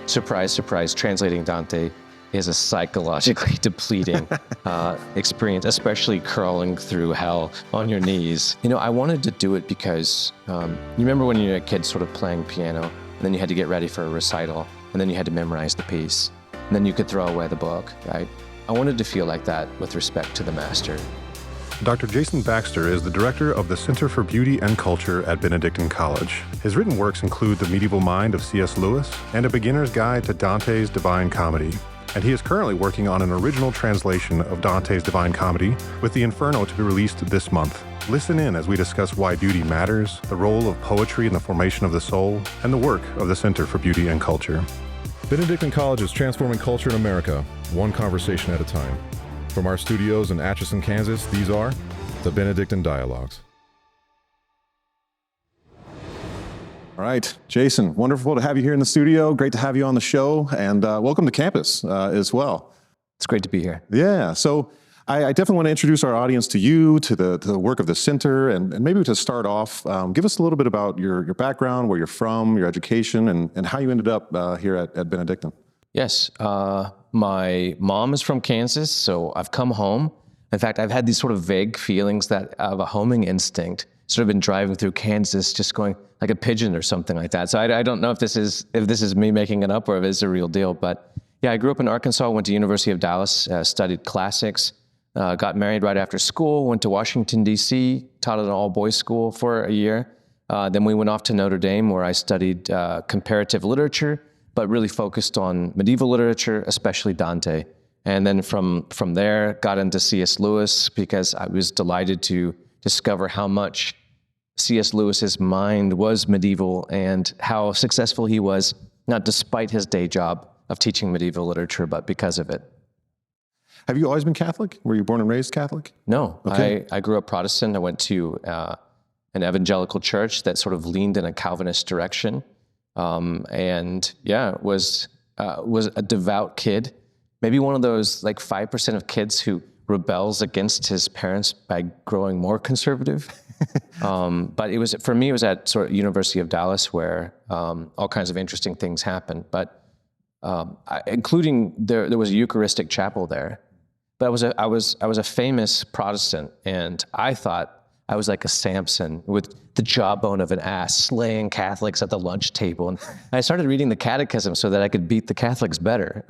surprise, surprise, translating Dante is a psychologically depleting experience, especially crawling through hell on your knees. I wanted to do it because you remember when you were a kid sort of playing piano, and then you had to get ready for a recital, and then you had to memorize the piece, and then you could throw away the book, right? I wanted to feel like that with respect to the master. Dr. Jason Baxter is the director of the Center for Beauty and Culture at Benedictine College. His written works include The Medieval Mind of C.S. and A Beginner's Guide to Dante's Divine Comedy. And he is currently working on an original translation of Dante's Divine Comedy, with the Inferno to be released this month. Listen in as we discuss why beauty matters, the role of poetry in the formation of the soul, and the work of the Center for Beauty and Culture. Benedictine College is transforming culture in America, one conversation at a time. From our studios in Atchison, Kansas, these are the Benedictine Dialogues. All right, Jason, wonderful to have you here in the studio. Great to have you on the show, and welcome to campus as well. It's great to be here. Yeah, so I definitely want to introduce our audience to you, to the work of the center, and maybe to start off, give us a little bit about your background, where you're from, your education, and how you ended up here at Benedictine. Yes, my mom is from Kansas, so I've come home. In fact, I've had these sort of vague feelings that of a homing instinct, sort of been driving through Kansas, just going like a pigeon or something like that. So I don't know if this is me making it up or if it's a real deal. But yeah, I grew up in Arkansas, went to University of Dallas, studied classics, got married right after school, went to Washington, D.C., taught at an all-boys school for a year. Then we went off to Notre Dame, where I studied comparative literature, but really focused on medieval literature, especially Dante. And then from there, got into C.S. Lewis because I was delighted to discover how much C.S. Lewis's mind was medieval and how successful he was, not despite his day job of teaching medieval literature, but because of it. Have you always been Catholic? Were you born and raised Catholic? No, Okay. I grew up Protestant. I went to an evangelical church that sort of leaned in a Calvinist direction. And yeah, was a devout kid, maybe one of those like 5% of kids who rebels against his parents by growing more conservative. But for me, it was at sort of University of Dallas where all kinds of interesting things happened. But including there was a Eucharistic chapel there. But I was a famous Protestant, and I thought I was like a Samson with the jawbone of an ass, slaying Catholics at the lunch table. And I started reading the catechism so that I could beat the Catholics better.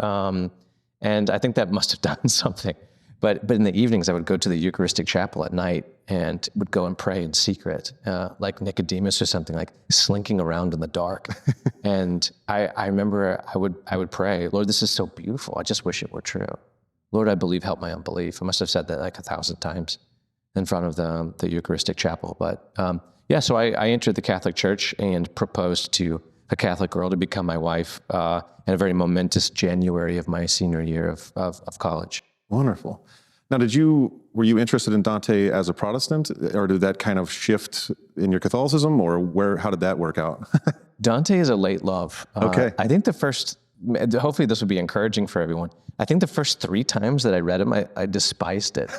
And I think that must have done something. But in the evenings, I would go to the Eucharistic chapel at night and would go and pray in secret, like Nicodemus or something, like slinking around in the dark. And I remember I would pray, Lord, this is so beautiful. I just wish it were true. Lord, I believe, help my unbelief. I must have said that like 1,000 times in front of the Eucharistic chapel. But yeah, so I entered the Catholic Church and proposed to a Catholic girl to become my wife in a very momentous January of my senior year of college. Wonderful. Now, were you interested in Dante as a Protestant, or did that kind of shift in your Catholicism, or how did that work out? Dante is a late love. Okay. I think hopefully this would be encouraging for everyone. I think the first 3 times that I read him, I despised it.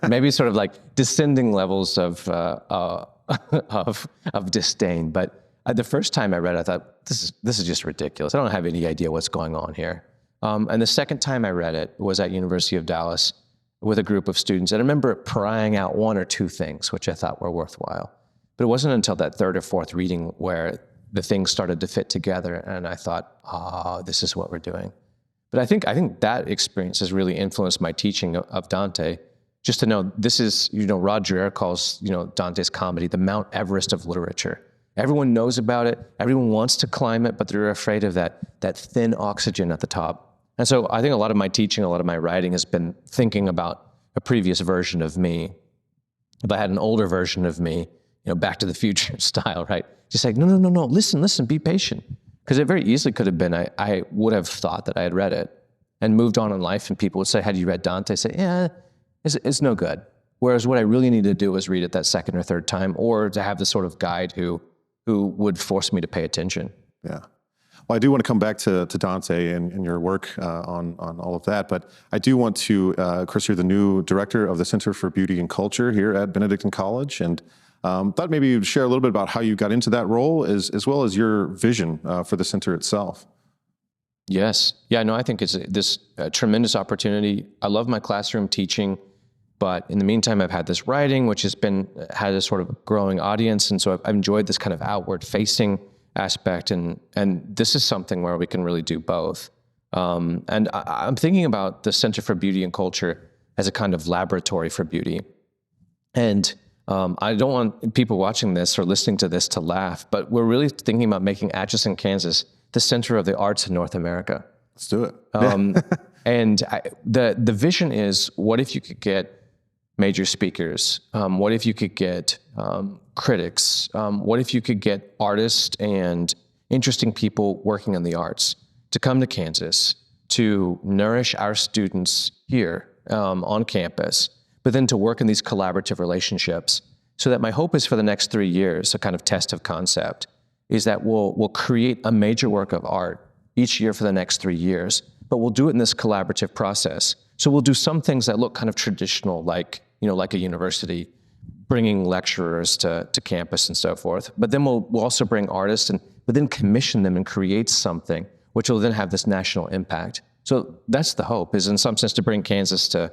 Maybe sort of like descending levels of disdain. But the first time I read it, I thought, this is just ridiculous. I don't have any idea what's going on here. And the second time I read it was at University of Dallas with a group of students. And I remember prying out 1 or 2 things, which I thought were worthwhile. But it wasn't until that 3rd or 4th reading where the things started to fit together. And I thought, this is what we're doing. But I think that experience has really influenced my teaching of Dante. Just to know, this is, Roger calls, Dante's comedy the Mount Everest of literature. Everyone knows about it. Everyone wants to climb it, but they're afraid of that thin oxygen at the top. And so I think a lot of my teaching, a lot of my writing has been thinking about a previous version of me. If I had an older version of me, Back to the Future style, right? Just like, no, listen, be patient. Because it very easily could have been, I would have thought that I had read it and moved on in life, and people would say, had you read Dante? I say, yeah, it's no good. Whereas what I really need to do was read it that 2nd or 3rd time, or to have the sort of guide who would force me to pay attention. Yeah. Well, I do want to come back to Dante and your work on all of that, but I do want to, Chris, you're the new director of the Center for Beauty and Culture here at Benedictine College, and thought maybe you'd share a little bit about how you got into that role, as well as your vision for the center itself. Yes. Yeah, no, I think it's this tremendous opportunity. I love my classroom teaching, but in the meantime, I've had this writing, which had a sort of growing audience. And so I've enjoyed this kind of outward facing aspect. And this is something where we can really do both. And I'm thinking about the Center for Beauty and Culture as a kind of laboratory for beauty. And I don't want people watching this or listening to this to laugh, but we're really thinking about making Atchison, Kansas, the center of the arts in North America. Let's do it. And the vision is, what if you could get major speakers? What if you could get critics? What if you could get artists and interesting people working in the arts to come to Kansas to nourish our students here on campus, but then to work in these collaborative relationships? So that my hope is for the next 3 years, a kind of test of concept, is that we'll create a major work of art each year for the next 3 years, but we'll do it in this collaborative process. So we'll do some things that look kind of traditional, like a university, bringing lecturers to campus and so forth. But then we'll also bring artists, but then commission them and create something which will then have this national impact. So that's the hope, is in some sense to bring Kansas take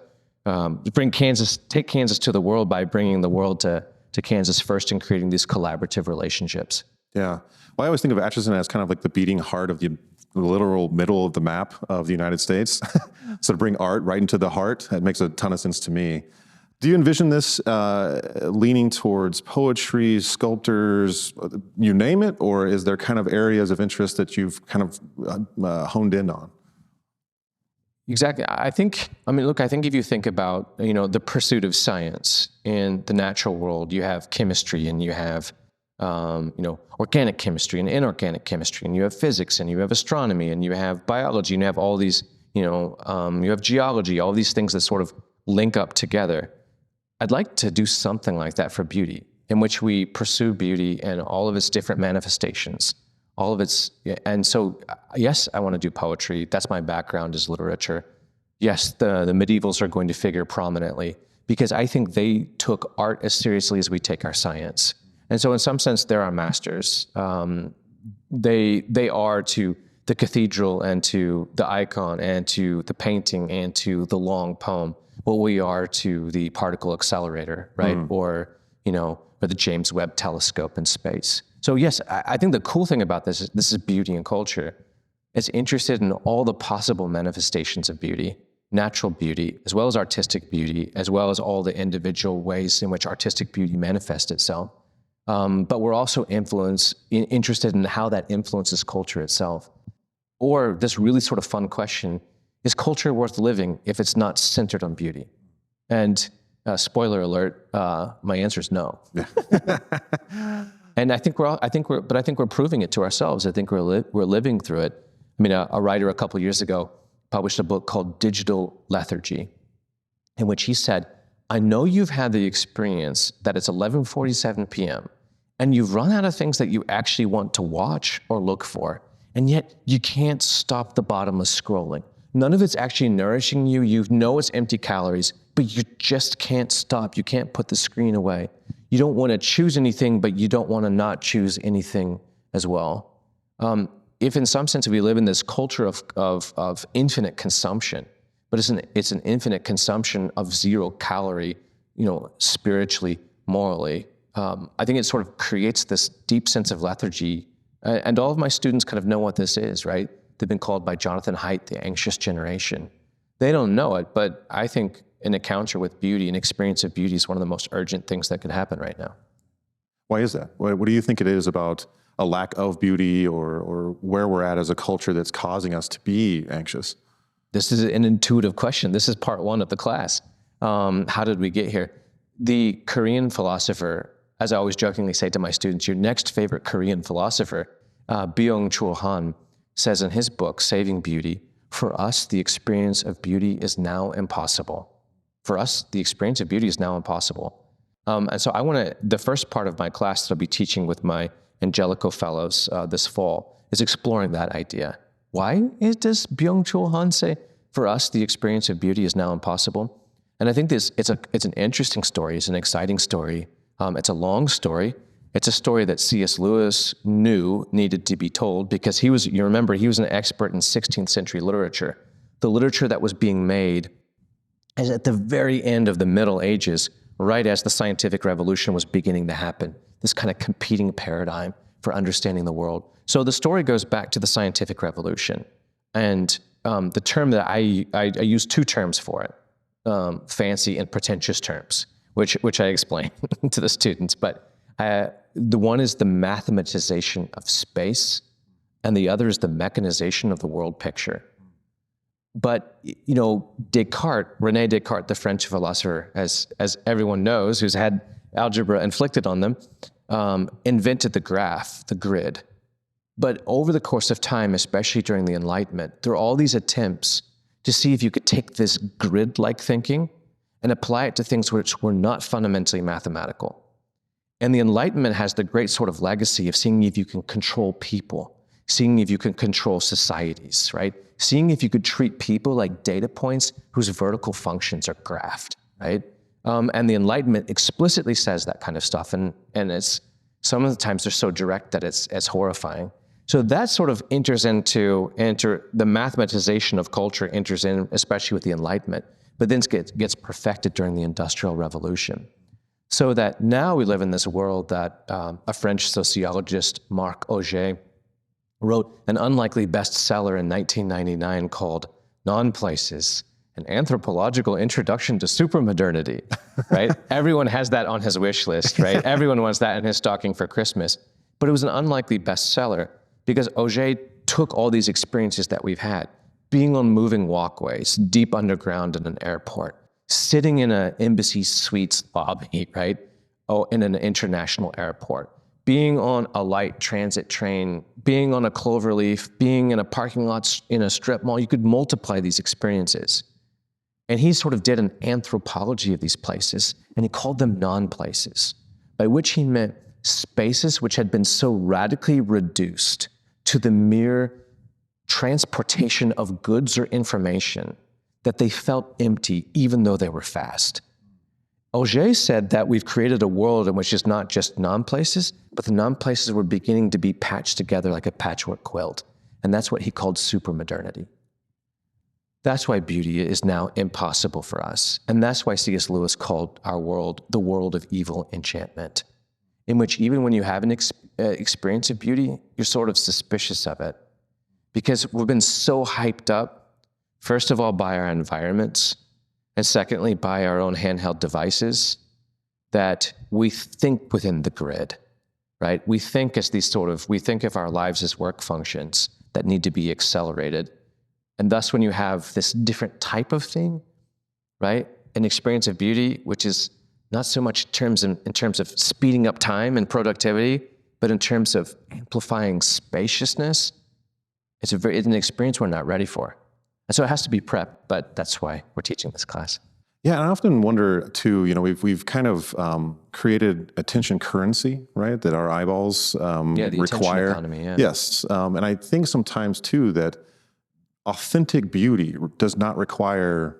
Kansas to the world by bringing the world to Kansas first and creating these collaborative relationships. Yeah. Well, I always think of Atchison as kind of like the beating heart of the literal middle of the map of the United States. So to bring art right into the heart, that makes a ton of sense to me. Do you envision this leaning towards poetry, sculptors, you name it, or is there kind of areas of interest that you've kind of honed in on? Exactly. I think if you think about, the pursuit of science in the natural world, you have chemistry and you have, organic chemistry and inorganic chemistry, and you have physics and you have astronomy and you have biology and you have all these, you have geology, all these things that sort of link up together. I'd like to do something like that for beauty, in which we pursue beauty and all of its different manifestations. And so, yes, I want to do poetry. That's my background, is literature. Yes, the medievals are going to figure prominently, because I think they took art as seriously as we take our science. And so in some sense, they're our masters. They are to the cathedral and to the icon and to the painting and to the long poem what we are to the particle accelerator, right? Or the James Webb telescope in space. So yes, I think the cool thing about this is beauty and culture. It's interested in all the possible manifestations of beauty, natural beauty, as well as artistic beauty, as well as all the individual ways in which artistic beauty manifests itself. But we're also interested in how that influences culture itself. Or this really sort of fun question, is culture worth living if it's not centered on beauty? And spoiler alert, my answer is no. And I think we're proving it to ourselves. I think we're living through it. I mean, a writer a couple years ago published a book called Digital Lethargy, in which he said, I know you've had the experience that it's 11:47 p.m. and you've run out of things that you actually want to watch or look for, and yet you can't stop the bottomless scrolling. None of it's actually nourishing you. You know it's empty calories, but you just can't stop. You can't put the screen away. You don't want to choose anything, but you don't want to not choose anything as well. If in some sense we live in this culture of infinite consumption, but it's an infinite consumption of 0 calorie, spiritually, morally, I think it sort of creates this deep sense of lethargy. And all of my students kind of know what this is, right? They've been called by Jonathan Haidt the anxious generation. They don't know it, but I think an encounter with beauty, an experience of beauty, is one of the most urgent things that could happen right now. Why is that? What do you think it is about a lack of beauty or where we're at as a culture that's causing us to be anxious? This is an intuitive question. This is part 1 of the class. How did we get here? The Korean philosopher, as I always jokingly say to my students, your next favorite Korean philosopher, Byung-Chul Han, says in his book, Saving Beauty, for us, the experience of beauty is now impossible. For us, the experience of beauty is now impossible. And so the first part of my class that I'll be teaching with my Angelico fellows this fall is exploring that idea. Why does Byung-Chul Han say, for us, the experience of beauty is now impossible? And I think it's an interesting story. It's an exciting story. It's a long story. It's a story that C.S. Lewis knew needed to be told because he was an expert in 16th century literature. The literature that was being made is at the very end of the Middle Ages, right as the scientific revolution was beginning to happen, this kind of competing paradigm for understanding the world. So the story goes back to the scientific revolution. And the term that I use two terms for it, fancy and pretentious terms, which I explain to the students. But the one is the mathematization of space, and the other is the mechanization of the world picture. But, René Descartes, the French philosopher, as everyone knows, who's had algebra inflicted on them, invented the graph, the grid. But over the course of time, especially during the Enlightenment, there are all these attempts to see if you could take this grid-like thinking and apply it to things which were not fundamentally mathematical. And the Enlightenment has the great sort of legacy of seeing if you can control people, seeing if you can control societies, right? Seeing if you could treat people like data points whose vertical functions are graphed, right? And the Enlightenment explicitly says that kind of stuff, and it's some of the times they're so direct that it's horrifying. So that sort of enters the mathematization of culture enters in, especially with the Enlightenment, but then gets perfected during the Industrial Revolution. So that now we live in this world that a French sociologist, Marc Augé, wrote an unlikely bestseller in 1999 called Non-Places, an anthropological introduction to supermodernity, right? Everyone has that on his wish list, right? Everyone wants that in his stocking for Christmas. But it was an unlikely bestseller because Augé took all these experiences that we've had, being on moving walkways, deep underground in an airport, sitting in an embassy suites lobby, right? Oh, in an international airport, being on a light transit train, being on a cloverleaf, being in a parking lot in a strip mall. You could multiply these experiences. And he sort of did an anthropology of these places, and he called them non-places, by which he meant spaces which had been so radically reduced to the mere transportation of goods or information that they felt empty even though they were fast. Augé said that we've created a world in which it's not just non-places, but the non-places were beginning to be patched together like a patchwork quilt. And that's what he called supermodernity. That's why beauty is now impossible for us. And that's why C.S. Lewis called our world the world of evil enchantment, in which even when you have an experience of beauty, you're sort of suspicious of it. Because we've been so hyped up, first of all, by our environments, and secondly, by our own handheld devices, that we think within the grid, right? We think of our lives as work functions that need to be accelerated. And thus, when you have this different type of thing, right? An experience of beauty, which is not so much in terms of speeding up time and productivity, but in terms of amplifying spaciousness, it's an experience we're not ready for. And so it has to be prepped, but that's why we're teaching this class. Yeah, and I often wonder too, we've kind of created attention currency, right? That our eyeballs the require. attention economy, yeah. Yes, and I think sometimes too that authentic beauty does not require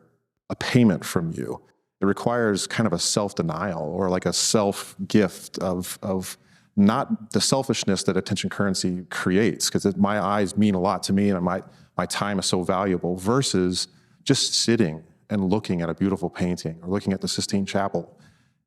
a payment from you. It requires kind of a self-denial or like a self-gift of not the selfishness that attention currency creates, because my eyes mean a lot to me and my time is so valuable, versus just sitting and looking at a beautiful painting or looking at the Sistine Chapel.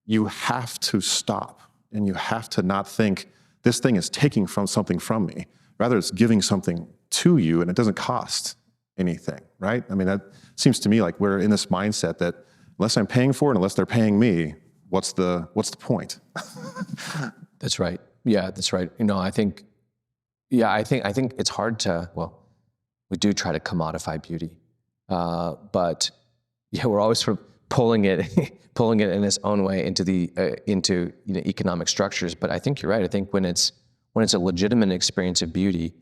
You have to stop and you have to not think this thing is taking something from me. Rather, it's giving something to you, and it doesn't cost anything, right? I mean, that seems to me like we're in this mindset that unless I'm paying for it, unless they're paying me, what's the point? That's right. Yeah, that's right. I think it's hard to, we do try to commodify beauty, but yeah, we're always sort of pulling it in its own way into economic structures. But I think you're right. I think when it's a legitimate experience of beauty,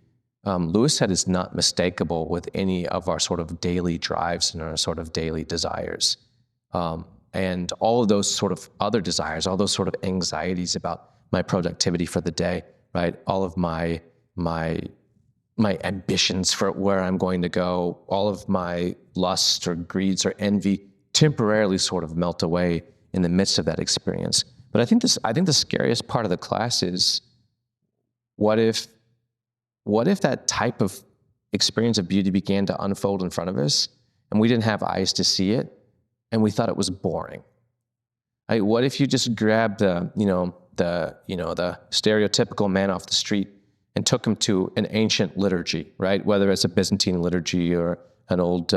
Lewis said it's not mistakable with any of our sort of daily drives and our sort of daily desires. And all of those sort of other desires, all those sort of anxieties about my productivity for the day, right? All of my ambitions for where I'm going to go, all of my lusts or greeds or envy temporarily sort of melt away in the midst of that experience. But I think the scariest part of the class is, what if that type of experience of beauty began to unfold in front of us and we didn't have eyes to see it and we thought it was boring? Like, what if you just grabbed the stereotypical man off the street and took him to an ancient liturgy, right? Whether it's a Byzantine liturgy or an old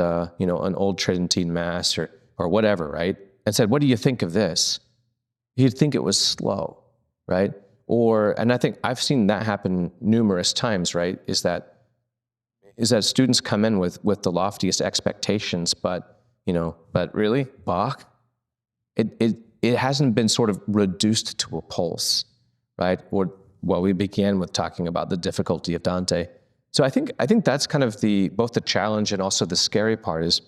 Tridentine mass or whatever, right? And said, "What do you think of this?" He'd think it was slow, right? And I think I've seen that happen numerous times, right? Is that students come in with the loftiest expectations, but really, Bach, it hasn't been sort of reduced to a pulse, right? We began with talking about the difficulty of Dante. So I think that's kind of both the challenge and also the scary part is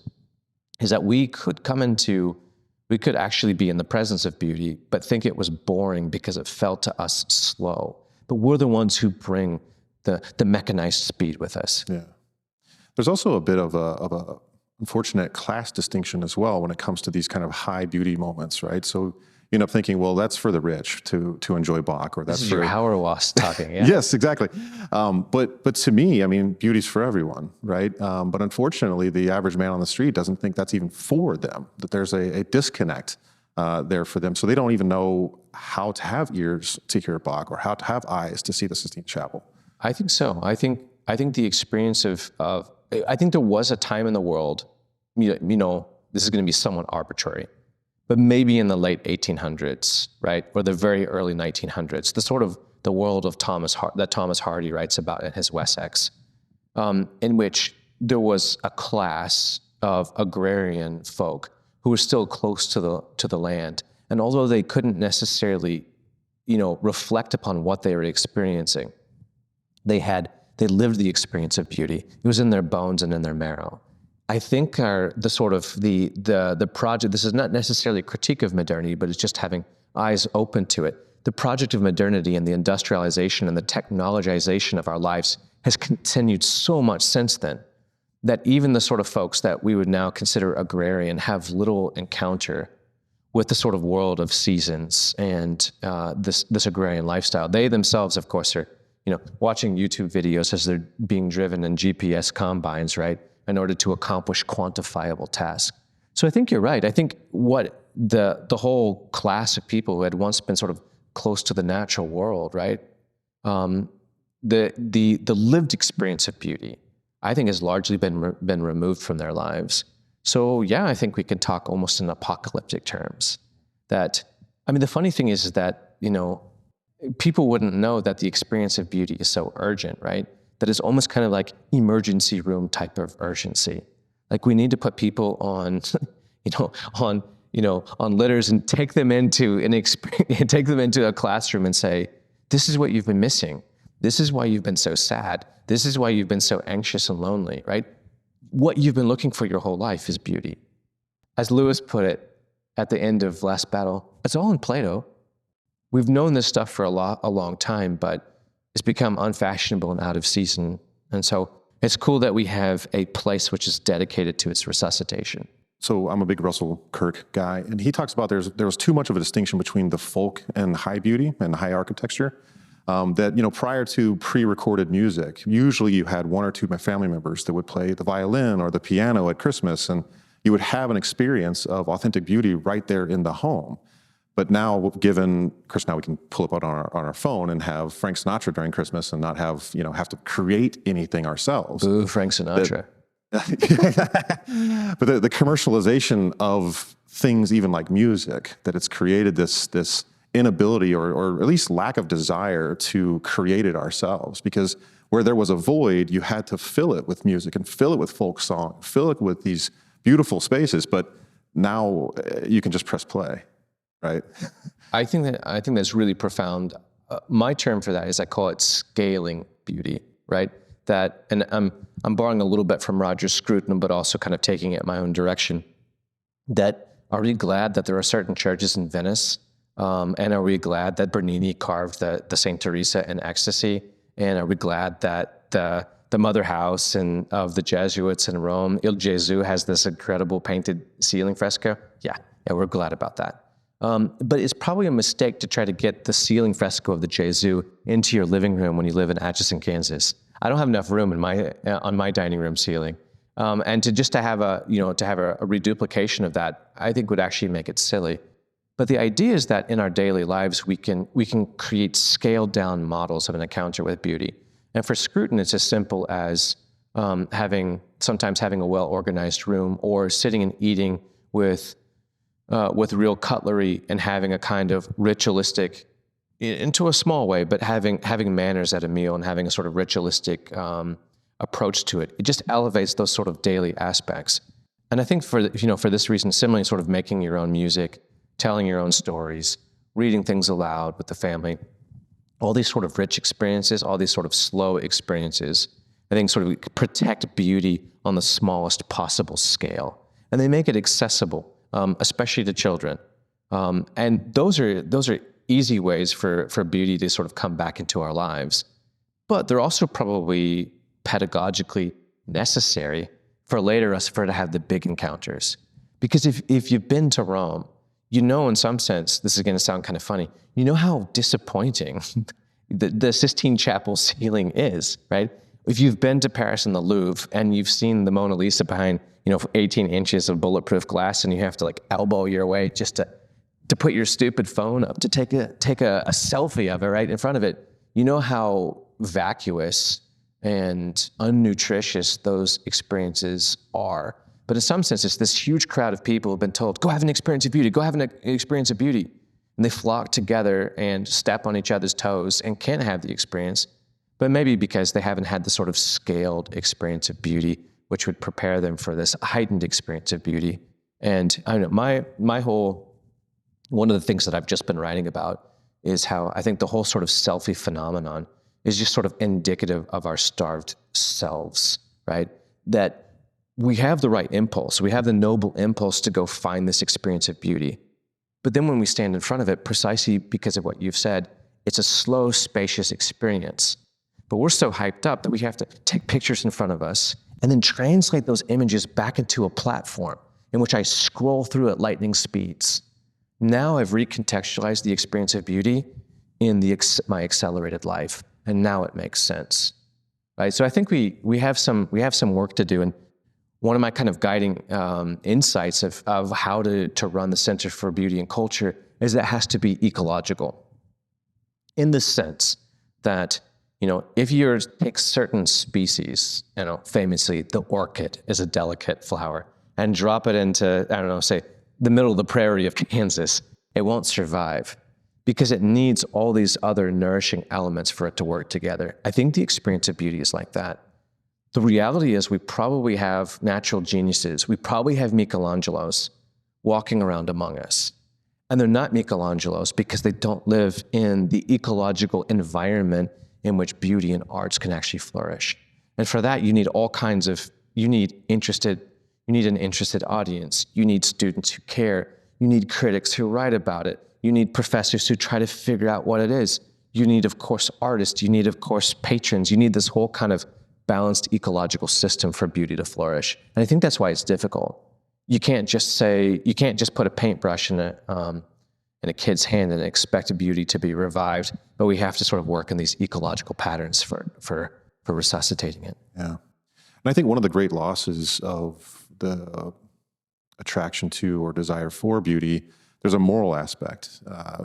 that we could actually be in the presence of beauty, but think it was boring because it felt to us slow. But we're the ones who bring the mechanized speed with us. Yeah. There's also a bit of a unfortunate class distinction as well when it comes to these kind of high beauty moments, right? So you end up thinking, well, that's for the rich to enjoy Bach, or that's this is your Hauerwas talking. Yeah. Yes, exactly. But to me, I mean, beauty's for everyone, right? But unfortunately, the average man on the street doesn't think that's even for them. That there's a disconnect there for them, so they don't even know how to have ears to hear Bach or how to have eyes to see the Sistine Chapel. I think so. I think the experience of I think there was a time in the world, this is going to be somewhat arbitrary, but maybe in the late 1800s, right, or the very early 1900s, the world of that Thomas Hardy writes about in his Wessex, in which there was a class of agrarian folk who were still close to the land, and although they couldn't necessarily, reflect upon what they were experiencing, they lived the experience of beauty. It was in their bones and in their marrow. I think the project, this is not necessarily a critique of modernity, but it's just having eyes open to it. The project of modernity and the industrialization and the technologization of our lives has continued so much since then that even the sort of folks that we would now consider agrarian have little encounter with the sort of world of seasons and this agrarian lifestyle. They themselves, of course, are watching YouTube videos as they're being driven in GPS combines, right, in order to accomplish quantifiable tasks. So I think you're right. I think what the whole class of people who had once been sort of close to the natural world, right, the lived experience of beauty, I think has largely been removed from their lives. So yeah, I think we can talk almost in apocalyptic terms. The funny thing is that, people wouldn't know that the experience of beauty is so urgent, right? That it's almost kind of like emergency room type of urgency. Like we need to put people on, on litters and take them into a classroom and say, this is what you've been missing. This is why you've been so sad. This is why you've been so anxious and lonely, right? What you've been looking for your whole life is beauty. As Lewis put it at the end of Last Battle, it's all in Plato. We've known this stuff for a long time, but it's become unfashionable and out of season. And so it's cool that we have a place which is dedicated to its resuscitation. So I'm a big Russell Kirk guy, and he talks about there was too much of a distinction between the folk and high beauty and high architecture. That prior to pre-recorded music, usually you had one or two family members that would play the violin or the piano at Christmas, and you would have an experience of authentic beauty right there in the home. But now, now we can pull up on our phone and have Frank Sinatra during Christmas and not have to create anything ourselves. Boo, Frank Sinatra. But the commercialization of things, even like music, that it's created this inability or at least lack of desire to create it ourselves. Because where there was a void, you had to fill it with music and fill it with folk song, fill it with these beautiful spaces. But now you can just press play. Right. I think that's really profound. My term for that is I call it scaling beauty. Right. And I'm borrowing a little bit from Roger Scruton, but also kind of taking it my own direction. Are we glad that there are certain churches in Venice? And are we glad that Bernini carved the Saint Teresa in ecstasy? And are we glad that the mother house of the Jesuits in Rome, Il Gesù, has this incredible painted ceiling fresco? Yeah, we're glad about that. But it's probably a mistake to try to get the ceiling fresco of the Jesu into your living room when you live in Atchison, Kansas. I don't have enough room in on my dining room ceiling. And to have a reduplication of that, I think would actually make it silly. But the idea is that in our daily lives, we can create scaled down models of an encounter with beauty. And for Scruton, it's as simple as sometimes having a well-organized room, or sitting and eating with real cutlery and having a kind of ritualistic, into a small way, but having manners at a meal and having a sort of ritualistic approach to it. It just elevates those sort of daily aspects. And I think for this reason, similarly, sort of making your own music, telling your own stories, reading things aloud with the family, all these sort of rich experiences, all these sort of slow experiences, I think sort of protect beauty on the smallest possible scale. And they make it accessible, especially to children. And those are easy ways for beauty to sort of come back into our lives. But they're also probably pedagogically necessary for later us to have the big encounters. Because if you've been to Rome, you know, in some sense, this is going to sound kind of funny, you know how disappointing the Sistine Chapel ceiling is, right? If you've been to Paris and the Louvre and you've seen the Mona Lisa behind, 18 inches of bulletproof glass, and you have to like elbow your way just to put your stupid phone up to take a selfie of it right in front of it, you know how vacuous and unnutritious those experiences are. But in some sense, it's this huge crowd of people who have been told, go have an experience of beauty, go have an experience of beauty. And they flock together and step on each other's toes and can't have the experience, but maybe because they haven't had the sort of scaled experience of beauty, which would prepare them for this heightened experience of beauty. And I don't know, one of the things that I've just been writing about is how I think the whole sort of selfie phenomenon is just sort of indicative of our starved selves, right? That we have the right impulse, we have the noble impulse to go find this experience of beauty. But then when we stand in front of it, precisely because of what you've said, it's a slow, spacious experience. But we're so hyped up that we have to take pictures in front of us and then translate those images back into a platform in which I scroll through at lightning speeds. Now I've recontextualized the experience of beauty in my accelerated life, and now it makes sense, right? So I think we have some work to do, and one of my kind of guiding insights of how to run the Center for Beauty and Culture is that it has to be ecological, in the sense that, if you take certain species, famously the orchid is a delicate flower, and drop it into, say, the middle of the prairie of Kansas, it won't survive because it needs all these other nourishing elements for it to work together. I think the experience of beauty is like that. The reality is we probably have natural geniuses. We probably have Michelangelos walking around among us. And they're not Michelangelos because they don't live in the ecological environment in which beauty and arts can actually flourish. And for that, you need an interested audience. You need students who care. You need critics who write about it. You need professors who try to figure out what it is. You need, of course, artists. You need, of course, patrons. You need this whole kind of balanced ecological system for beauty to flourish. And I think that's why it's difficult. You can't just put a paintbrush in a kid's hand and expect beauty to be revived, but we have to sort of work in these ecological patterns for resuscitating it. Yeah. And I think one of the great losses of the attraction to or desire for beauty, there's a moral aspect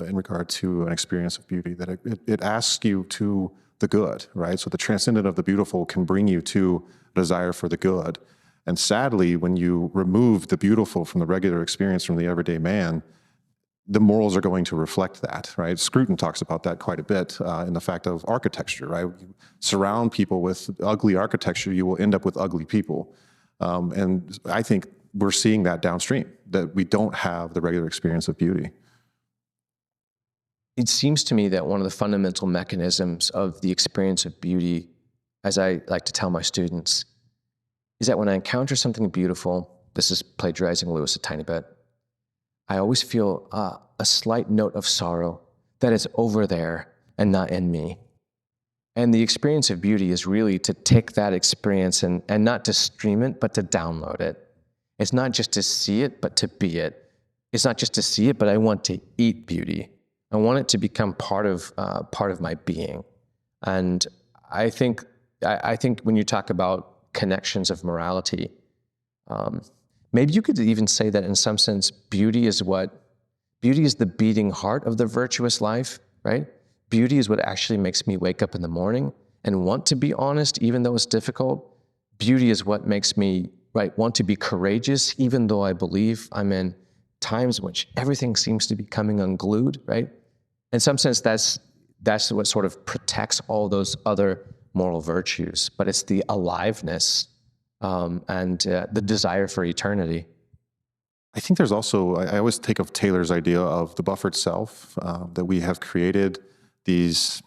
in regard to an experience of beauty, that it asks you to the good, right? So the transcendent of the beautiful can bring you to a desire for the good. And sadly, when you remove the beautiful from the regular experience, from the everyday man, the morals are going to reflect that, right? Scruton talks about that quite a bit in the fact of architecture, right? You surround people with ugly architecture, you will end up with ugly people. And I think we're seeing that downstream, that we don't have the regular experience of beauty. It seems to me that one of the fundamental mechanisms of the experience of beauty, as I like to tell my students, is that when I encounter something beautiful, this is plagiarizing Lewis a tiny bit, I always feel a slight note of sorrow that it's over there and not in me. And the experience of beauty is really to take that experience and not to stream it, but to download it. It's not just to see it, but to be it. is not just to see it, but I want to eat beauty. I want it to become part of my being. And I think when you talk about connections of morality, maybe you could even say that in some sense, beauty is the beating heart of the virtuous life, right? Beauty is what actually makes me wake up in the morning and want to be honest, even though it's difficult. Beauty is what makes me want to be courageous, even though I believe I'm in times in which everything seems to be coming unglued, right? In some sense, that's what sort of protects all those other moral virtues, but it's the aliveness and the desire for eternity. I think there's also, I always take of Taylor's idea of the buffered self, that we have created these,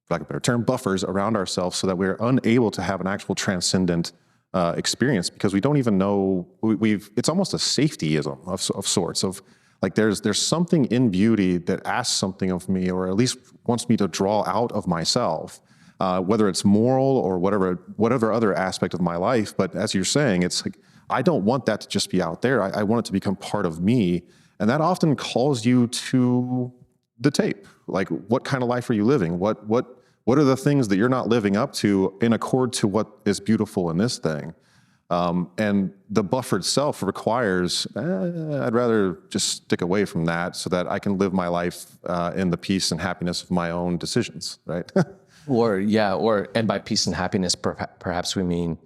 for lack of a better term, buffers around ourselves so that we're unable to have an actual transcendent experience because we don't even know, it's almost a safetyism of sorts of like there's something in beauty that asks something of me or at least wants me to draw out of myself, whether it's moral or whatever other aspect of my life. But as you're saying, it's like, I don't want that to just be out there. I want it to become part of me. And that often calls you to the tape. Like, what kind of life are you living? What are the things that you're not living up to in accord to what is beautiful in this thing? And the buffered self requires, I'd rather just stick away from that so that I can live my life in the peace and happiness of my own decisions, right? And by peace and happiness, perhaps we mean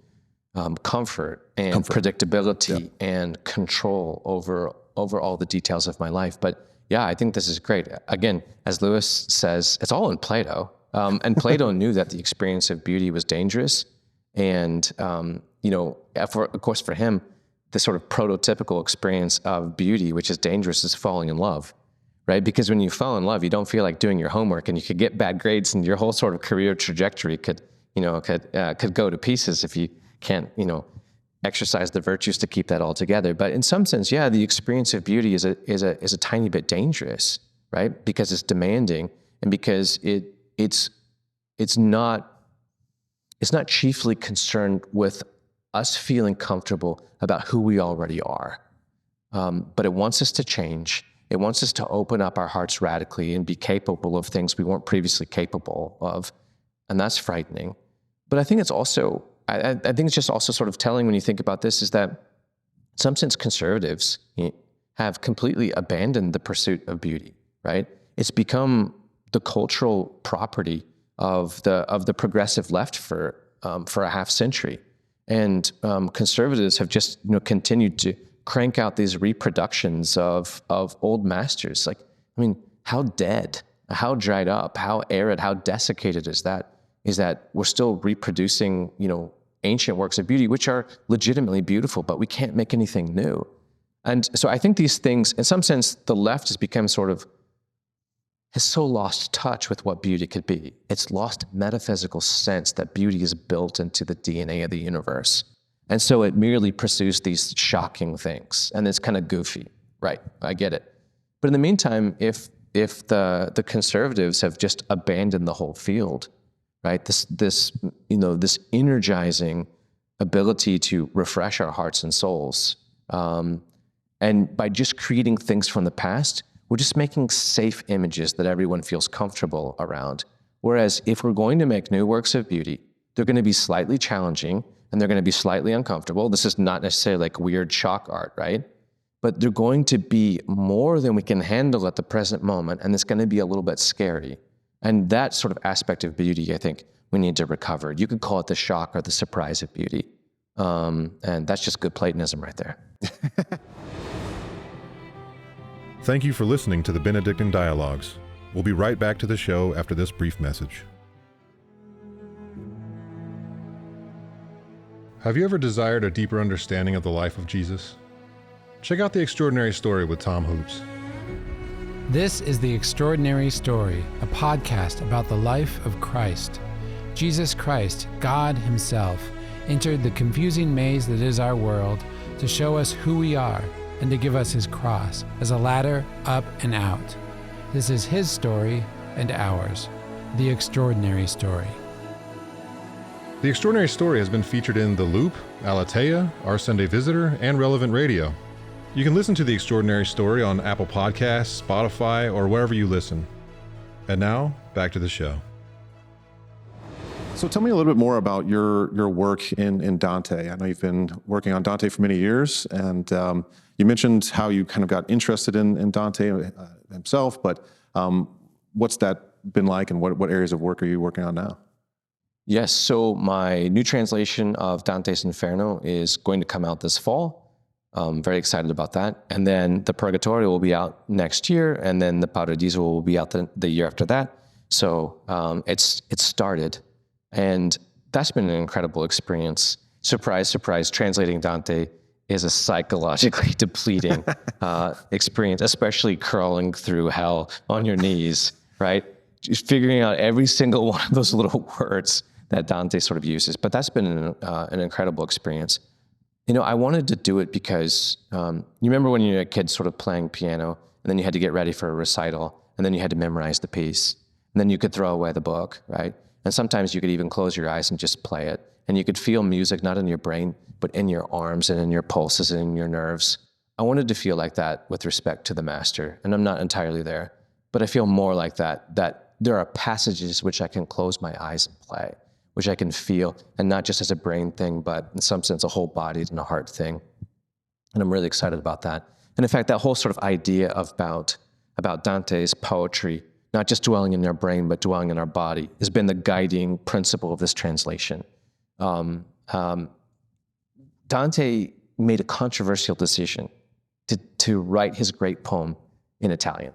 comfort and predictability and control over all the details of my life. But yeah, I think this is great. Again, as Lewis says, it's all in Plato. And Plato knew that the experience of beauty was dangerous. And, of course, for him, the sort of prototypical experience of beauty, which is dangerous, is falling in love, right? Because when you fall in love, you don't feel like doing your homework and you could get bad grades and your whole sort of career trajectory could go to pieces if you can't, exercise the virtues to keep that all together. But in some sense, yeah, the experience of beauty is a tiny bit dangerous, right? Because it's demanding and because it's not chiefly concerned with us feeling comfortable about who we already are. But it wants us to change. It wants us to open up our hearts radically and be capable of things we weren't previously capable of. And that's frightening. But I think it's also, I think it's just also sort of telling when you think about this is that in some sense conservatives have completely abandoned the pursuit of beauty, right? It's become the cultural property of the progressive left for a half century. And conservatives have just continued to crank out these reproductions of old masters. Like, I mean, how dead, how dried up, how arid, how desiccated is that we're still reproducing, ancient works of beauty, which are legitimately beautiful, but we can't make anything new. And so I think these things, in some sense, the left has become has so lost touch with what beauty could be. It's lost metaphysical sense that beauty is built into the DNA of the universe. And so it merely pursues these shocking things. And it's kind of goofy. Right, I get it. But in the meantime, if the conservatives have just abandoned the whole field, right? This energizing ability to refresh our hearts and souls. And by just creating things from the past, we're just making safe images that everyone feels comfortable around. Whereas if we're going to make new works of beauty, they're going to be slightly challenging and they're going to be slightly uncomfortable. This is not necessarily like weird chalk art, right? But they're going to be more than we can handle at the present moment, and it's going to be a little bit scary. And that sort of aspect of beauty, I think, we need to recover. You could call it the shock or the surprise of beauty. And that's just good Platonism right there. Thank you for listening to the Benedictine Dialogues. We'll be right back to the show after this brief message. Have you ever desired a deeper understanding of the life of Jesus? Check out The Extraordinary Story with Tom Hoops. This is The Extraordinary Story, a podcast about the life of Christ. Jesus Christ, God Himself, entered the confusing maze that is our world to show us who we are and to give us His cross as a ladder up and out. This is His story and ours, The Extraordinary Story. The Extraordinary Story has been featured in The Loop, Alatea, Our Sunday Visitor, and Relevant Radio. You can listen to The Extraordinary Story on Apple Podcasts, Spotify, or wherever you listen. And now, back to the show. So tell me a little bit more about your work in Dante. I know you've been working on Dante for many years, and you mentioned how you kind of got interested in Dante himself, but what's that been like, and what areas of work are you working on now? Yes, so my new translation of Dante's Inferno is going to come out this fall. I'm very excited about that. And then the Purgatorio will be out next year, and then the Paradiso will be out the year after that. So it's started, and that's been an incredible experience. Surprise, surprise, translating Dante is a psychologically depleting experience, especially crawling through hell on your knees, right? Just figuring out every single one of those little words that Dante sort of uses. But that's been an incredible experience. You know, I wanted to do it because you remember when you were a kid sort of playing piano, and then you had to get ready for a recital, and then you had to memorize the piece, and then you could throw away the book, right? And sometimes you could even close your eyes and just play it, and you could feel music not in your brain, but in your arms and in your pulses and in your nerves. I wanted to feel like that with respect to the master, and I'm not entirely there, but I feel more like that there are passages which I can close my eyes and play, which I can feel, and not just as a brain thing, but in some sense a whole body and a heart thing. And I'm really excited about that. And in fact, that whole sort of idea about Dante's poetry, not just dwelling in our brain, but dwelling in our body, has been the guiding principle of this translation. Dante made a controversial decision to write his great poem in Italian.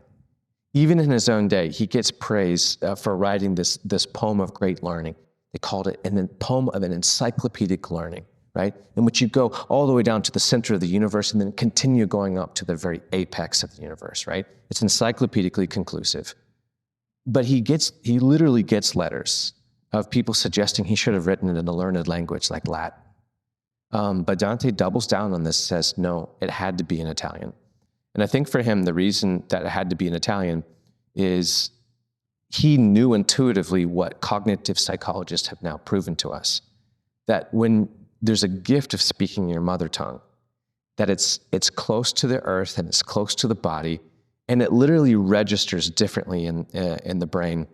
Even in his own day, he gets praise for writing this poem of great learning. They called it a poem of an encyclopedic learning, right? In which you go all the way down to the center of the universe and then continue going up to the very apex of the universe, right? It's encyclopedically conclusive. But he literally gets letters of people suggesting he should have written it in a learned language like Latin. But Dante doubles down on this, says, no, it had to be in Italian. And I think for him, the reason that it had to be in Italian is he knew intuitively what cognitive psychologists have now proven to us, that when there's a gift of speaking your mother tongue, that it's close to the earth and it's close to the body, and it literally registers differently in the brain.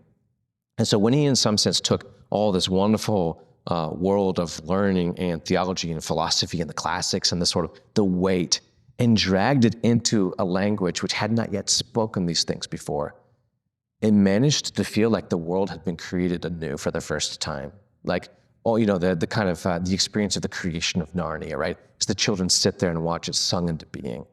And so when he, in some sense, took all this wonderful world of learning and theology and philosophy and the classics and the weight, and dragged it into a language which had not yet spoken these things before, it managed to feel like the world had been created anew for the first time. Like, the kind of the experience of the creation of Narnia, right? As the children sit there and watch it sung into being.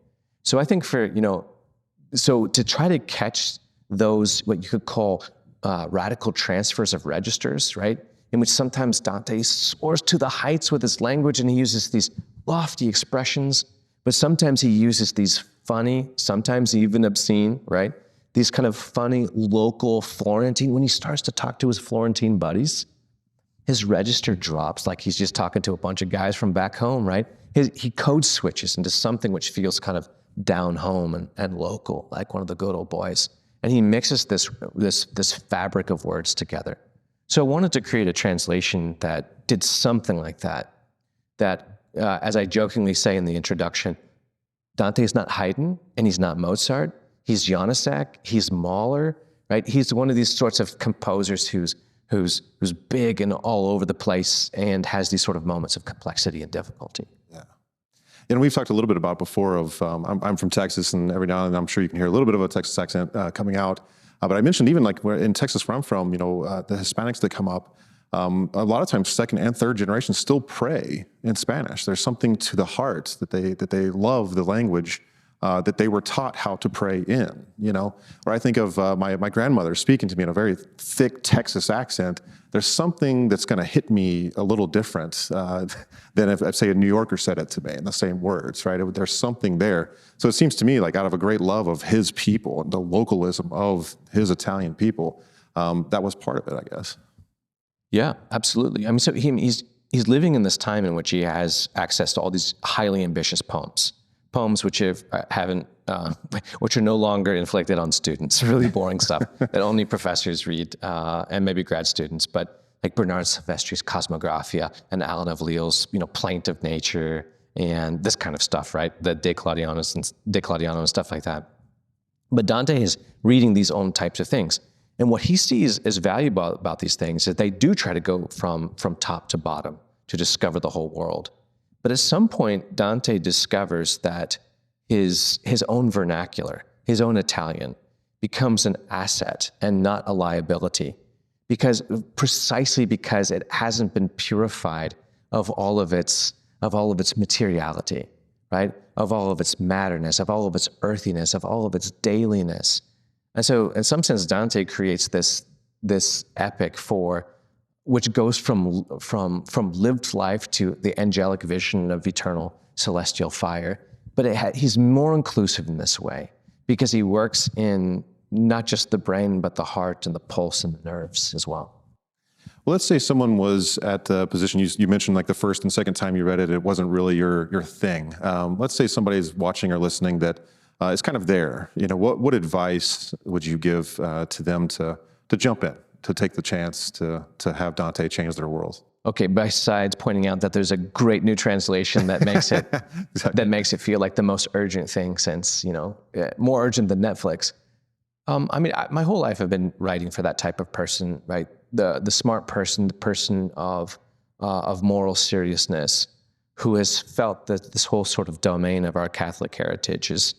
So I think so to try to catch those, what you could call radical transfers of registers, right? In which sometimes Dante soars to the heights with his language and he uses these lofty expressions, but sometimes he uses these funny, sometimes even obscene, right? These kind of funny local Florentine, when he starts to talk to his Florentine buddies, his register drops like he's just talking to a bunch of guys from back home, right? He code switches into something which feels kind of down home and local, like one of the good old boys. And he mixes this fabric of words together. So I wanted to create a translation that did something like that, as I jokingly say in the introduction, Dante is not Haydn and he's not Mozart. He's Janáček, he's Mahler, right? He's one of these sorts of composers who's big and all over the place and has these sort of moments of complexity and difficulty. Yeah. And we've talked a little bit about before I'm from Texas, and every now and then I'm sure you can hear a little bit of a Texas accent coming out. But I mentioned even like in Texas where I'm from, the Hispanics that come up, a lot of times second and third generation still pray in Spanish. There's something to the heart that they love the language that they were taught how to pray in, Or I think of my grandmother speaking to me in a very thick Texas accent. There's something that's going to hit me a little different than if, say, a New Yorker said it to me in the same words, right? There's something there. So it seems to me like out of a great love of his people and the localism of his Italian people, that was part of it, I guess. Yeah, absolutely. I mean, so he's living in this time in which he has access to all these highly ambitious poems which which are no longer inflicted on students, really boring stuff that only professors read and maybe grad students, but like Bernard Silvestri's Cosmographia and Alan of Lille's, Plaint of Nature and this kind of stuff, right? The De Claudianus and stuff like that. But Dante is reading these own types of things. And what he sees as valuable about these things is they do try to go from top to bottom to discover the whole world. But at some point, Dante discovers that his own vernacular, his own Italian, becomes an asset and not a liability, precisely because it hasn't been purified of all of its materiality, right? Of all of its matterness, of all of its earthiness, of all of its dailiness. And so, in some sense, Dante creates this epic which goes from lived life to the angelic vision of eternal celestial fire. But he's more inclusive in this way because he works in not just the brain, but the heart and the pulse and the nerves as well. Well, let's say someone was at the position you mentioned, like the first and second time you read it, it wasn't really your thing. Let's say somebody's watching or listening that is kind of there. What advice would you give to them to jump in, to take the chance to have Dante change their world? Okay, besides pointing out that there's a great new translation that makes it Exactly. that makes it feel like the most urgent thing since more urgent than Netflix. My whole life I've been writing for that type of person, right? The smart person, the person of moral seriousness, who has felt that this whole sort of domain of our Catholic heritage is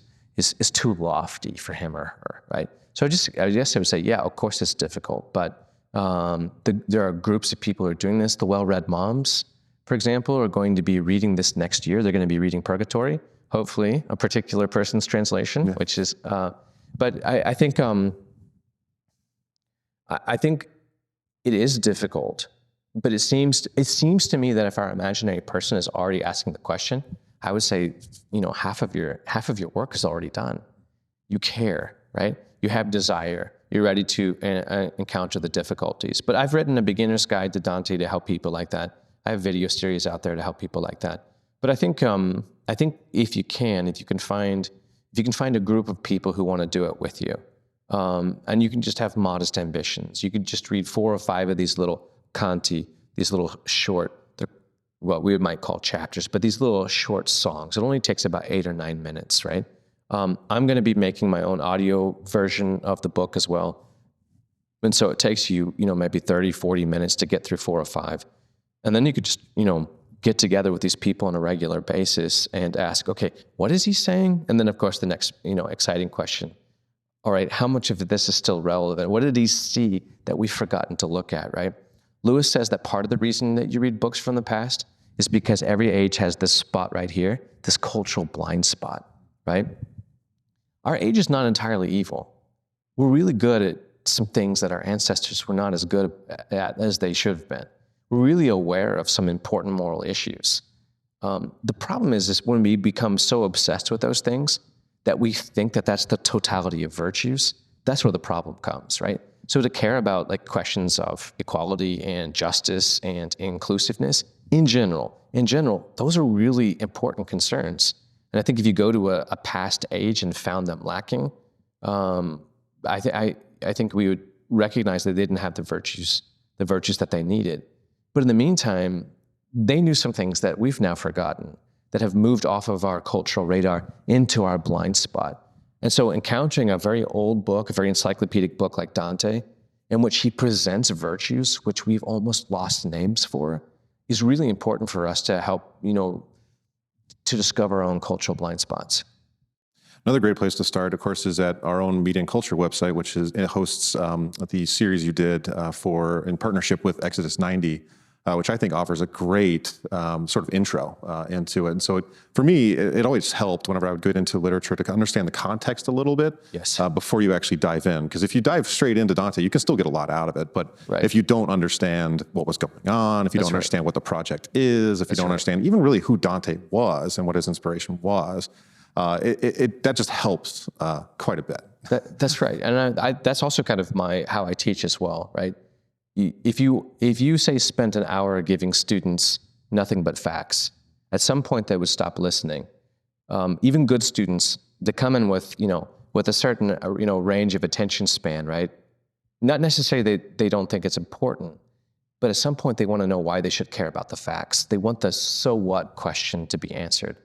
too lofty for him or her, right? So I guess I would say, yeah, of course it's difficult, but there are groups of people who are doing this. The well-read moms, for example, are going to be reading this next year. They're going to be reading Purgatory, hopefully a particular person's translation, yeah. Which is, but I think it is difficult, but it seems to me that if our imaginary person is already asking the question, I would say, half of your work is already done. You care, right? You have desire. You're ready to encounter the difficulties. But I've written a beginner's guide to Dante to help people like that. I have video series out there to help people like that. But I think if you can find a group of people who want to do it with you, and you can just have modest ambitions. You could just read 4 or 5 of these little canti, these little short, what we might call chapters, but these little short songs. It only takes about 8 or 9 minutes, right? I'm going to be making my own audio version of the book as well. And so it takes you, maybe 30, 40 minutes to get through 4 or 5. And then you could just, get together with these people on a regular basis and ask, okay, what is he saying? And then, of course, the next, exciting question. All right, how much of this is still relevant? What did he see that we've forgotten to look at, right? Lewis says that part of the reason that you read books from the past is because every age has this spot right here, this cultural blind spot, right? Our age is not entirely evil. We're really good at some things that our ancestors were not as good at as they should have been. We're really aware of some important moral issues. The problem is when we become so obsessed with those things that we think that that's the totality of virtues, that's where the problem comes, right? So to care about questions of equality and justice and inclusiveness in general, those are really important concerns. And I think if you go to a past age and found them lacking, I think we would recognize that they didn't have the virtues that they needed. But in the meantime, they knew some things that we've now forgotten, that have moved off of our cultural radar into our blind spot. And so encountering a very old book, a very encyclopedic book like Dante, in which he presents virtues which we've almost lost names for, is really important for us to help, to discover our own cultural blind spots. Another great place to start, of course, is at our own Media and Culture website, which hosts the series you did in partnership with Exodus 90, which I think offers a great sort of intro into it. And so for me, it always helped whenever I would get into literature to understand the context a little bit. Yes. Before you actually dive in. Because if you dive straight into Dante, you can still get a lot out of it. But right. If you don't understand what was going on, if you don't understand what the project is, if you don't understand even really who Dante was and what his inspiration was, that just helps quite a bit. That's right. And that's also kind of how I teach as well, right? If you say spent an hour giving students nothing but facts, at some point they would stop listening. Even good students, they come in with a certain range of attention span, right? Not necessarily they don't think it's important, but at some point they want to know why they should care about the facts. They want the so what question to be answered.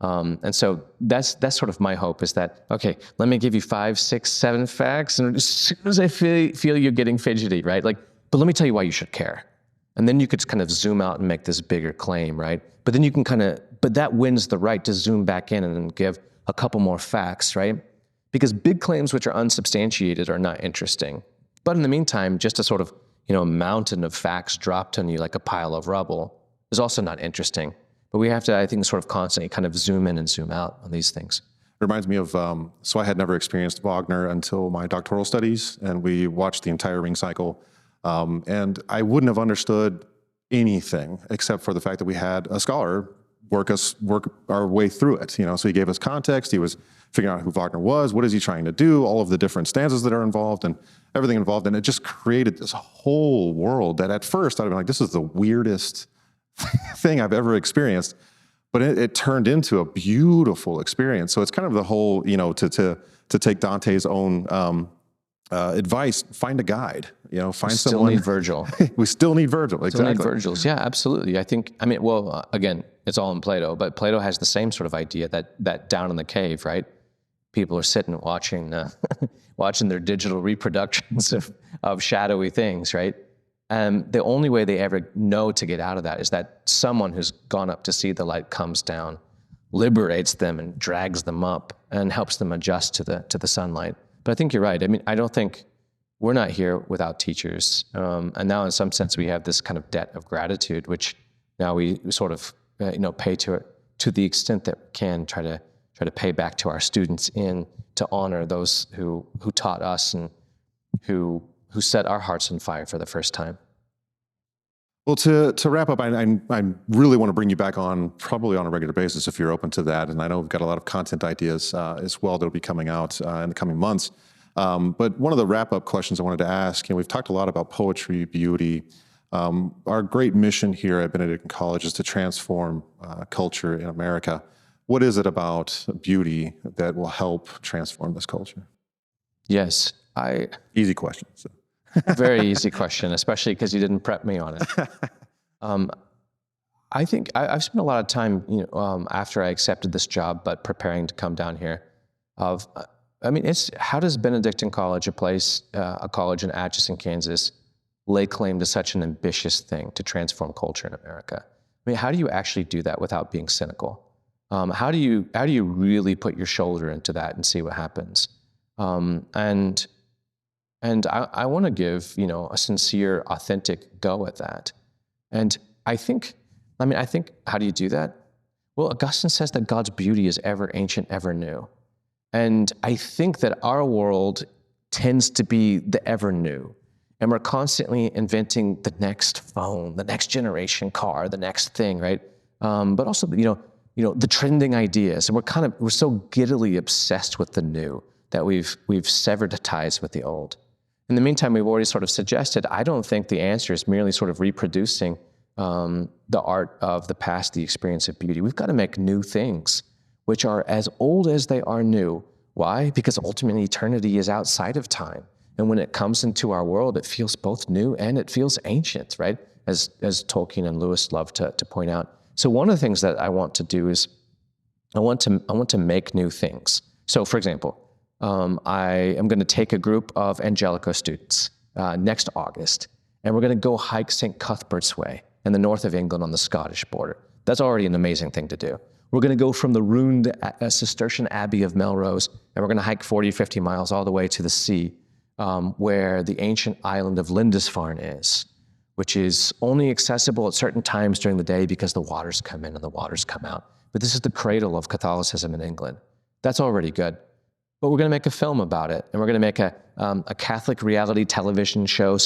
And so that's sort of my hope, is that, okay, let me give you 5, 6, 7 facts, and as soon as I feel you're getting fidgety, right? Like, but let me tell you why you should care. And then you could kind of zoom out and make this bigger claim, right? But then you can but that wins the right to zoom back in and then give a couple more facts, right? Because big claims which are unsubstantiated are not interesting. But in the meantime, just a sort of, a mountain of facts dropped on you like a pile of rubble is also not interesting. But we have to, I think, sort of constantly kind of zoom in and zoom out on these things. It reminds me of, so I had never experienced Wagner until my doctoral studies, and we watched the entire Ring cycle. And I wouldn't have understood anything except for the fact that we had a scholar work our way through it. So he gave us context. He was figuring out who Wagner was, what is he trying to do, all of the different stanzas that are involved, and everything involved. And it just created this whole world that at first I'd have been like, this is the weirdest thing I've ever experienced. But it turned into a beautiful experience. So it's kind of the whole, to take Dante's own advice, find a guide, find someone. Still need Virgil. We still need Virgil, exactly. Still need Virgils, yeah, absolutely. Again, it's all in Plato, but Plato has the same sort of idea that down in the cave, right? People are sitting watching their digital reproductions of shadowy things, right? And the only way they ever know to get out of that is that someone who's gone up to see the light comes down, liberates them and drags them up and helps them adjust to the sunlight. But I think you're right. I don't think we're not here without teachers. And now in some sense we have this kind of debt of gratitude, which now we sort of pay to the extent that we can try to pay back to our students to honor those who taught us and who set our hearts on fire for the first time. Well, to wrap up, I really want to bring you back on, probably on a regular basis, if you're open to that. And I know we've got a lot of content ideas as well that will be coming out in the coming months. But one of the wrap-up questions I wanted to ask, we've talked a lot about poetry, beauty. Our great mission here at Benedictine College is to transform culture in America. What is it about beauty that will help transform this culture? Yes, Easy question. So. Very easy question, especially because you didn't prep me on it. I think I've spent a lot of time, after I accepted this job, but preparing to come down here. How does Benedictine College, a college in Atchison, Kansas, lay claim to such an ambitious thing to transform culture in America? How do you actually do that without being cynical? How do you really put your shoulder into that and see what happens? And I want to give, a sincere, authentic go at that. And I think, how do you do that? Well, Augustine says that God's beauty is ever ancient, ever new. And I think that our world tends to be the ever new. And we're constantly inventing the next phone, the next generation car, the next thing, right? But also, the trending ideas. And we're so giddily obsessed with the new that we've severed ties with the old. In the meantime, we've already sort of suggested, I don't think the answer is merely sort of reproducing the art of the past, the experience of beauty. We've got to make new things, which are as old as they are new. Why? Because ultimately eternity is outside of time. And when it comes into our world, it feels both new and it feels ancient, right? As Tolkien and Lewis love to point out. So one of the things that I want to do is I want to make new things. So for example, I am going to take a group of Angelico students next August, and we're going to go hike St. Cuthbert's Way in the north of England on the Scottish border. That's already an amazing thing to do. We're going to go from the ruined Cistercian Abbey of Melrose, and we're going to hike 40, 50 miles all the way to the sea, where the ancient island of Lindisfarne is, which is only accessible at certain times during the day because the waters come in and the waters come out. But this is the cradle of Catholicism in England. That's already good. But we're going to make a film about it, and we're going to make a Catholic reality television show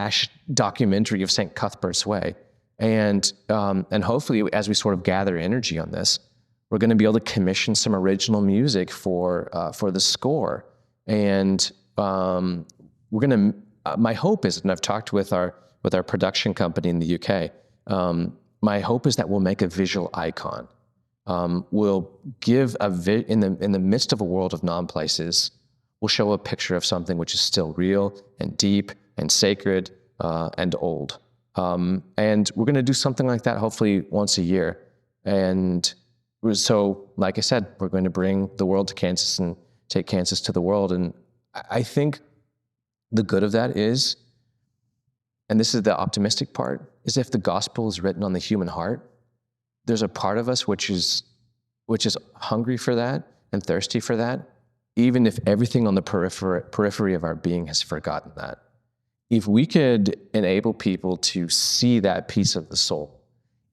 / documentary of St. Cuthbert's Way. And hopefully, as we sort of gather energy on this, we're going to be able to commission some original music for the score. And we're going to. My hope is, and I've talked with our production company in the UK. My hope is that we'll make a visual icon. We'll give in the midst of a world of non-places, we'll show a picture of something which is still real and deep and sacred and old. And we're going to do something like that hopefully once a year. And so, like I said, we're going to bring the world to Kansas and take Kansas to the world. And I think the good of that is, and this is the optimistic part, is if the gospel is written on the human heart, there's a part of us which is hungry for that and thirsty for that, even if everything on the periphery of our being has forgotten that. If we could enable people to see that piece of the soul,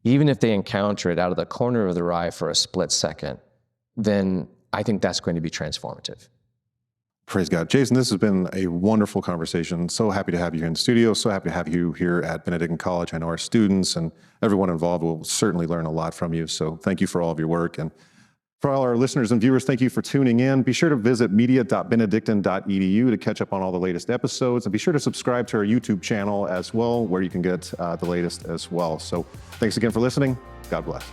even if they encounter it out of the corner of their eye for a split second, then I think that's going to be transformative. Praise God. Jason, this has been a wonderful conversation. So happy to have you here in the studio. So happy to have you here at Benedictine College. I know our students and everyone involved will certainly learn a lot from you. So thank you for all of your work. And for all our listeners and viewers, thank you for tuning in. Be sure to visit media.benedictine.edu to catch up on all the latest episodes. And be sure to subscribe to our YouTube channel as well, where you can get the latest as well. So thanks again for listening. God bless.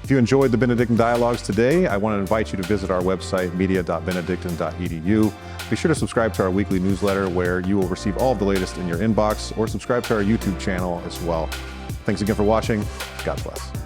If you enjoyed the Benedictine Dialogues today, I want to invite you to visit our website, media.benedictine.edu. Be sure to subscribe to our weekly newsletter where you will receive all of the latest in your inbox, or subscribe to our YouTube channel as well. Thanks again for watching. God bless.